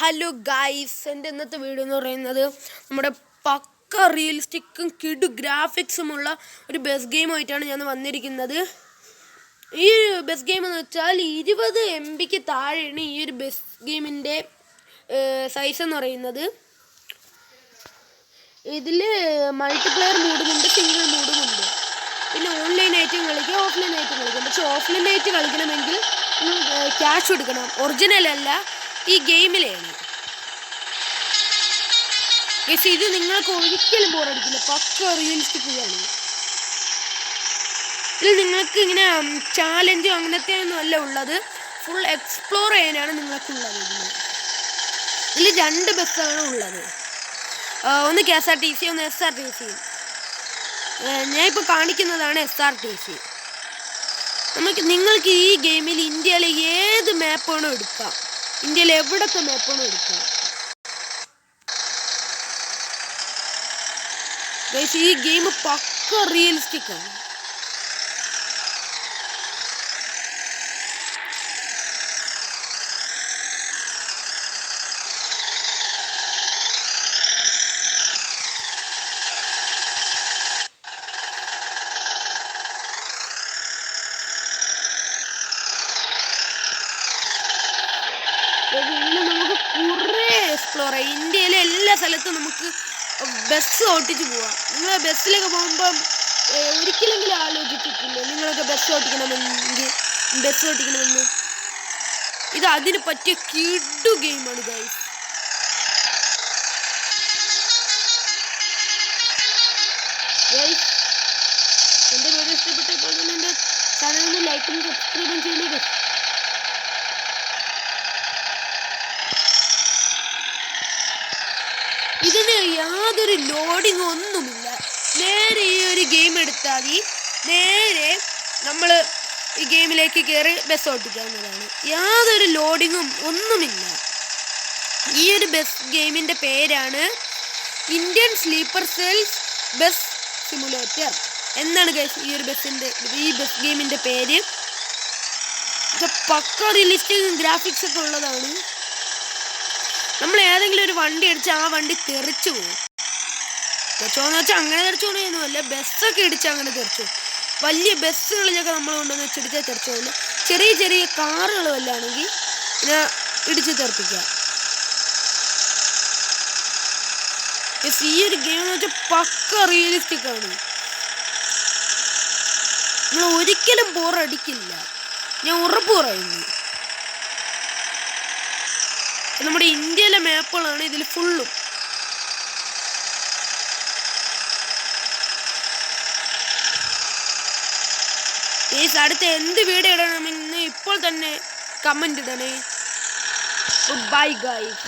Hello guys, എൻ്റെ ഇന്നത്തെ video എന്ന് പറയുന്നത് നമ്മുടെ പക്ക റിയലിസ്റ്റിക്കും കിടു ഗ്രാഫിക്സുമുള്ള ഒരു ബസ് ഗെയിമായിട്ടാണ് ഞാൻ വന്നിരിക്കുന്നത്. ഈ ബസ് ഗെയിം എന്ന് വെച്ചാൽ 20 MB താഴെയാണ് ഈ ഒരു ബസ് ഗെയിമിൻ്റെ സൈസ് എന്ന് പറയുന്നത്. ഇതിൽ മൾട്ടിപ്ലെയർ മോഡുമുണ്ട്, സിംഗിൾ മോഡുമുണ്ട്. പിന്നെ ഓൺലൈനായിട്ടും കളിക്കാം, ഓഫ്ലൈനായിട്ടും കളിക്കാം. പക്ഷെ ഓഫ്ലൈനായിട്ട് കളിക്കണമെങ്കിൽ ക്യാഷ് എടുക്കണം, ഒറിജിനൽ അല്ല, ഈ ഗെയിമിലാണ്. പക്ഷേ ഇത് നിങ്ങൾക്ക് ഒരിക്കലും ബോറടിക്കില്ല, പക്ക റിയലിസ്റ്റിക് ആണ്. ഇതിൽ നിങ്ങൾക്ക് ഇങ്ങനെ ചാലഞ്ചും അങ്ങനത്തെ ഒന്നും അല്ല ഉള്ളത്, ഫുൾ എക്സ്പ്ലോർ ചെയ്യാനാണ് നിങ്ങൾക്കുള്ളത്. ഇതിൽ 2 ബസ്സാണ് ഉള്ളത്, ഒന്ന് KSRTC, ഒന്ന് SRTC. ഞാൻ ഇപ്പോൾ കാണിക്കുന്നതാണ് SRTC. നിങ്ങൾക്ക് ഈ ഗെയിമിൽ ഇന്ത്യയിലെ ഏത് മാപ്പാണോ എടുക്കാം, ഇന്ത്യയിൽ എവിടത്തെ മാപ്പാണോ എടുക്കാം. ഈ ഗെയിം പക്ക റിയലിസ്റ്റിക് ആണ്. നമുക്ക് കുറേ എക്സ്പ്ലോർ ചെയ്യാം. ഇന്ത്യയിലെ എല്ലാ സ്ഥലത്തും നമുക്ക് ബസ് ഓട്ടിച്ച് പോവാം. നിങ്ങൾ ബസ്സിലൊക്കെ പോകുമ്പം ഒരിക്കലെങ്കിലും ആലോചിച്ചിട്ടില്ലേ നിങ്ങളൊക്കെ ബസ് ഓട്ടിക്കണമെന്ന്? ഇത് അതിന് പറ്റിയ കിടു ഗെയിമാണ് ഗൈസ്. എൻ്റെ വീഡിയോ ഇഷ്ടപ്പെട്ടപ്പോൾ തന്നെ എൻ്റെ ചാനലിന് ലൈക്കും സബ്സ്ക്രൈബും ചെയ്യുന്നത്. ഇതിന് യാതൊരു ലോഡിങ് ഒന്നുമില്ല. നേരെ ഈ ഒരു ഗെയിം എടുത്താൽ നേരെ നമ്മൾ ഈ ഗെയിമിലേക്ക് കയറി ബസ് ഓട്ടിക്കാവുന്നതാണ്. യാതൊരു ലോഡിങ്ങും ഒന്നുമില്ല. ഈ ഒരു ബസ് ഗെയിമിൻ്റെ പേരാണ് Indian sleeper cells bus simulator എന്നാണ് ഈ ബസ് ഗെയിമിൻ്റെ പേര്. ഇത് പക്ക റിയലിസ്റ്റിക് ഗ്രാഫിക്സ് ഒക്കെ ഉള്ളതാണ്. നമ്മൾ ഏതെങ്കിലും ഒരു വണ്ടി അടിച്ച് ആ വണ്ടി തെറിച്ചു പോകും. തെറിച്ചോന്ന് വെച്ചാൽ അങ്ങനെ തെറിച്ചു പോകുന്നൊന്നുമല്ല, ബസ്സൊക്കെ ഇടിച്ച് അങ്ങനെ തെറിച്ചു. വലിയ ബസ്സുകളിലൊക്കെ നമ്മൾ കൊണ്ടുവന്ന് വെച്ചിടിച്ചാൽ തെറിച്ചു പോകില്ല. ചെറിയ ചെറിയ കാറുകൾ വല്ലാണെങ്കിൽ ഇങ്ങനെ ഇടിച്ച് തെറിപ്പിക്കുക. ഈ ഒരു ഗെയിം എന്ന് വെച്ചാൽ പക്ക റിയലിസ്റ്റിക് ആണ്. നിങ്ങൾ ഒരിക്കലും ബോറടിക്കില്ല, ഞാൻ ഉറപ്പ് പറയുന്നു. നമ്മുടെ ഇന്ത്യയിലെ മാപ്പുകളാണ് ഇതിൽ ഫുള്ളും. അടുത്ത എന്ത് വീഡിയോ ഇടണമെന്ന് ഇപ്പോൾ തന്നെ കമന്റ് ഇടണേ. Bye guys.